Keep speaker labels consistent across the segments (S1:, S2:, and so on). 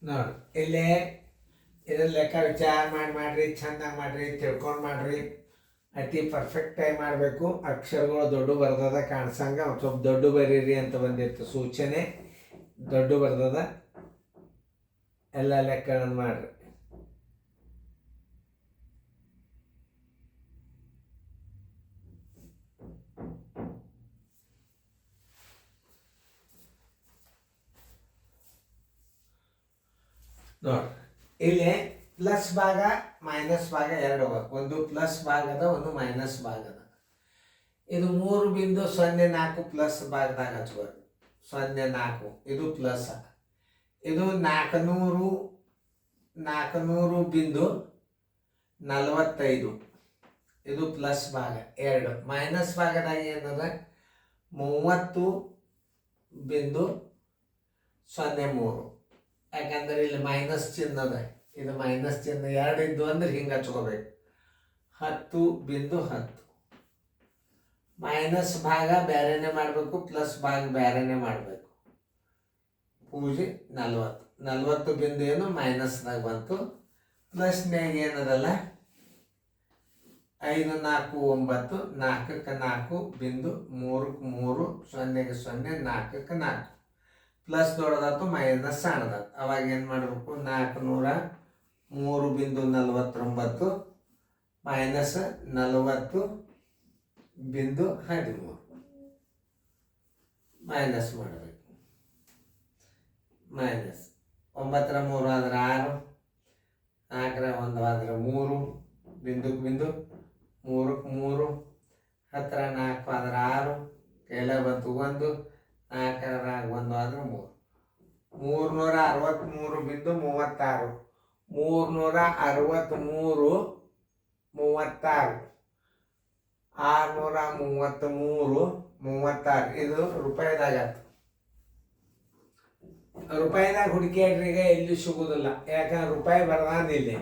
S1: ನೋಡಿ ಇಲ್ಲಿ ಇದ್ರ ಲೆಕ್ಕ ವಿಚಾರ ಮಾಡ್ರಿ ಚಂದಾಗಿ ಮಾಡ್ರಿ ತಿಳ್ಕೊಂಡು ಮಾಡ್ರಿ. ಅತಿ ಪರ್ಫೆಕ್ಟಾಗಿ ಮಾಡಬೇಕು. ಅಕ್ಷರಗಳು ದೊಡ್ಡ ಬರ್ತದ ಕಾಣಿಸಂಗ ಒಂದು ಸ್ವಲ್ಪ ದೊಡ್ಡ ಬರೀರಿ ಅಂತ ಬಂದಿತ್ತು ಸೂಚನೆ. ದೊಡ್ಡ ಬರ್ತದ ಎಲ್ಲ ಲೆಕ್ಕಗಳನ್ನು ಮಾಡ್ರಿ. ನೋಡಿ ಇಲ್ಲಿ ಪ್ಲಸ್ ಭಾಗ ಮೈನಸ್ ಭಾಗ ಎರಡು ಅವ. ಒಂದು ಪ್ಲಸ್ ಭಾಗ ಅದ, ಒಂದು ಮೈನಸ್ ಭಾಗ ಅದ. ಇದು 3.04 ಪ್ಲಸ್ ಭಾಗದಾಗ ಹಚ್ಬೇಕು. 0.4 ಇದು ಪ್ಲಸ್. ಇದು 400.45 ಇದು ಪ್ಲಸ್ ಭಾಗ ಎರಡು. ಮೈನಸ್ ಭಾಗದಾಗ ಏನದ 30.03. ಯಾಕಂದ್ರೆ ಇಲ್ಲಿ ಮೈನಸ್ ಚಿಹ್ನ ಅದ, ಇದು ಮೈನಸ್ ಚಿಹ್ನ ಎರಡು ಇದ್ದು ಅಂದ್ರೆ ಹಿಂಗೆ ಹಚ್ಕೋಬೇಕು. 10.10 ಮೈನಸ್ ಭಾಗ ಬೇರೆನೆ ಮಾಡಬೇಕು, ಪ್ಲಸ್ ಭಾಗ ಬೇರೆನೆ ಮಾಡಬೇಕು. ಪೂಜೆ 40 ಬಿಂದು ಏನು ಮೈನಸ್ನಾಗ ಬಂತು. ಪ್ಲಸ್ನ್ಯಾಗ ಏನದಲ್ಲ 5 4 9 4ಕ್ಕೆ 4 ಬಿಂದು 3ಕ್ಕೆ 3 0ಕ್ಕೆ 0 4ಕ್ಕೆ 4. Plus ದೊಡ್ಡದಾಯ್ತು minus ಸಣ್ಣದಾಯ್ತು. ಅವಾಗ ಏನು ಮಾಡಬೇಕು 403.49 ಮೈನಸ್ 40.13 ಮೈನಸ್ ಮಾಡಬೇಕು. ಮೈನಸ್ 9ರ 3 ಆದ್ರೆ 6, 4ರ 1 ಆದ್ರೆ 3 ಬಿಂದುಕ್ಕೆ ಬಿಂದು 3ಕ್ಕೆ 3, 10ರ 4 ಆದ್ರೆ 6 ಕೈಲ ಬಂತು 1, 4ರ 1 ಆದ್ರೆ 3. 363.36 363.36 633.36 ಇದು ರೂಪಾಯಿದಾಗ. ರೂಪಾಯಿದಾಗ ಹುಡುಕಿಯಾಡ್ರಿ ಈಗ ಎಲ್ಲಿ ಸಿಗುದಿಲ್ಲ. ಯಾಕಂದ್ರೆ ರೂಪಾಯಿ ಬರ್ದಾನಿಲ್ಲಿ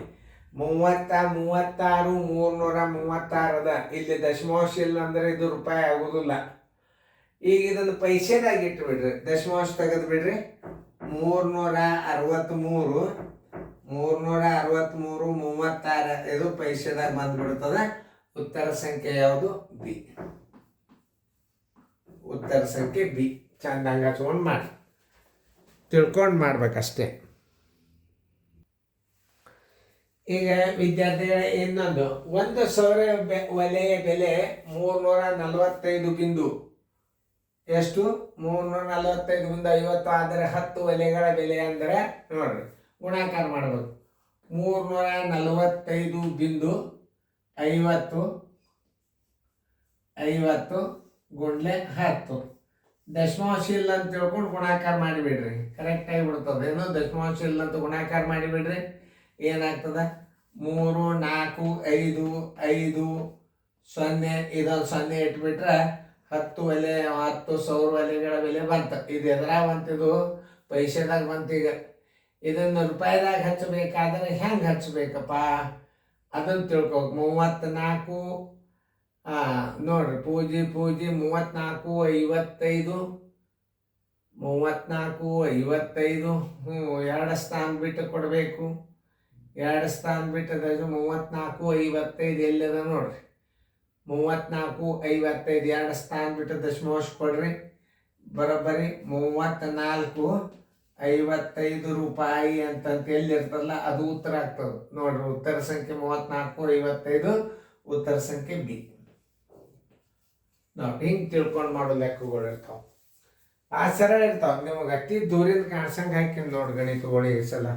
S1: 36 336 ಅದ. ಇಲ್ಲಿ ದಶಮಾಂಶ ಇಲ್ಲ ಅಂದ್ರೆ ಇದು ರೂಪಾಯಿ ಆಗುದಿಲ್ಲ. ಈಗ ಇದನ್ನು ಪೈಸೆದಾಗ ಇಟ್ಟು ಬಿಡ್ರಿ, ದಶಮಾಂಶ ತೆಗೆದು ಬಿಡ್ರಿ. 363 36 ಇದು ಪೈಸೆದಾಗ ಬಂದ್ಬಿಡ್ತದ. ಉತ್ತರ ಸಂಖ್ಯೆ ಯಾವುದು? ಬಿ. ಉತ್ತರ ಸಂಖ್ಯೆ ಬಿ. ಚಂದಂಗ ಹಚ್ಕೊಂಡು ಮಾಡಿ, ತಿಳ್ಕೊಂಡು ಮಾಡ್ಬೇಕಷ್ಟೇ. ಈಗ ವಿದ್ಯಾರ್ಥಿಗಳ ಇನ್ನೊಂದು 1,000 ಒಲೆಯ ಬೆಲೆ 345 ಬಿಂದು ಎಷ್ಟು? 345.50 ಆದರೆ 10 ಒಲೆಗಳ ಬೆಲೆ ಅಂದರೆ ನೋಡ್ರಿ ಗುಣಾಕಾರ ಮಾಡಬೇಕು. 345.50 ಗುಂಡ್ಲೆ 10. ದಶಮಾಂಶ ಇಲ್ಲ ಅಂತ ತಿಳ್ಕೊಂಡು ಗುಣಾಕಾರ ಮಾಡಿಬಿಡ್ರಿ, ಕರೆಕ್ಟಾಗಿ ಬಿಡ್ತದೆ. ಏನೋ ದಶಮಾಂಶ ಇಲ್ಲ ಅಂತ ಗುಣಾಕಾರ ಮಾಡಿಬಿಡ್ರಿ, ಏನಾಗ್ತದ 3 4 5 5 0 ಇದೊಂದು 0 ಇಟ್ಬಿಟ್ರೆ 10 ಒಲೆ 10,000 ಒಲೆಗಳ ಬೆಲೆ ಬಂತು. ಇದು ಎದ್ರಾಗ ಬಂತಿದು? ಪೈಸೆದಾಗ ಬಂತು. ಈಗ ಇದನ್ನು ರೂಪಾಯಿದಾಗ ಹಚ್ಚಬೇಕಾದ್ರೆ ಹೆಂಗೆ ಹಚ್ಚಬೇಕಪ್ಪ ಅದನ್ನು ತಿಳ್ಕೊಬೇಕು. 34 ನೋಡ್ರಿ ಪೂಜಿ 34.55 34.55 ಎರಡು ಸ್ಥಾನ ಬಿಟ್ಟು ಕೊಡಬೇಕು. ಎರಡು ಸ್ಥಾನ ಬಿಟ್ಟು 34.55 ಎಲ್ಲದ ನೋಡ್ರಿ. 34.55 ಎರಡು ಸ್ಥಾನ ಬಿಟ್ಟು ದಶಮಾಂಶ ಕೊಡ್ರಿ. ಬರೋಬ್ಬರಿ 34.55 ರೂಪಾಯಿ ಅಂತಂತ ಎಲ್ಲಿರ್ತದಲ್ಲ ಅದು ಉತ್ತರ ಆಗ್ತದೆ ನೋಡ್ರಿ. ಉತ್ತರ ಸಂಖ್ಯೆ 34.55 ಉತ್ತರ ಸಂಖ್ಯೆ ಬಿ. ನಾವು ಹಿಂಗೆ ತಿಳ್ಕೊಂಡು ಮಾಡೋ ಲೆಕ್ಕಗಳು ಇರ್ತಾವ. ಆ ಸರಳ ಇರ್ತಾವ. ನಿಮಗೆ ಅತಿ ದೂರಿಂದ ಕಾಣಿಸಂಗೆ ಹಾಕಿ ನೋಡಿ ಗಣಿತಗಳು ಈ ಸಲ.